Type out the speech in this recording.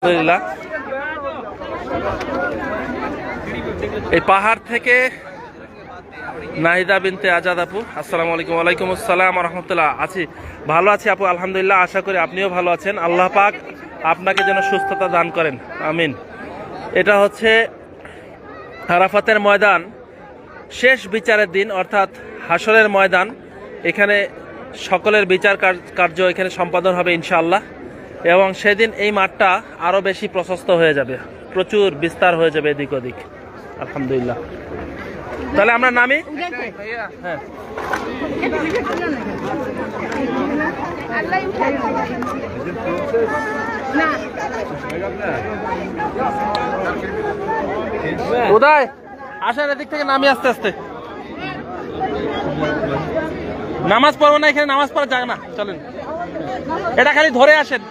আলহামদুলিল্লাহ। এই পাহাড় থেকে নাহিদা বিনতে আজাদ আপু, আসসালামু আলাইকুম। ওয়ালাইকুম আসসালাম রাহমাতুল্লাহ। আছি, ভালো আছি আপু আলহামদুলিল্লাহ। আশা করি আপনিও ভালো আছেন। আল্লাহ পাক আপনাকে যেন সুস্থতা দান করেন, আমিন। এটা হচ্ছে আরাফাতের ময়দান, শেষ বিচারের দিন অর্থাৎ হাসরের ময়দান। এখানে সকলের বিচার কার্য এখানে সম্পাদন হবে ইনশাআল্লাহ, এবং সেদিন এই মাঠটা আরো বেশি প্রশস্ত হয়ে যাবে, প্রচুর বিস্তার হয়ে যাবে এদিক ওদিক, আলহামদুলিল্লাহ। তাহলে আমরা নামি। হ্যাঁ, উদয় আসেন এদিক থেকে নামি আস্তে আস্তে। নামাজ পড়বো না, এখানে নামাজ পড়া যাক না, চলেন এটা খালি ধরে আসেন।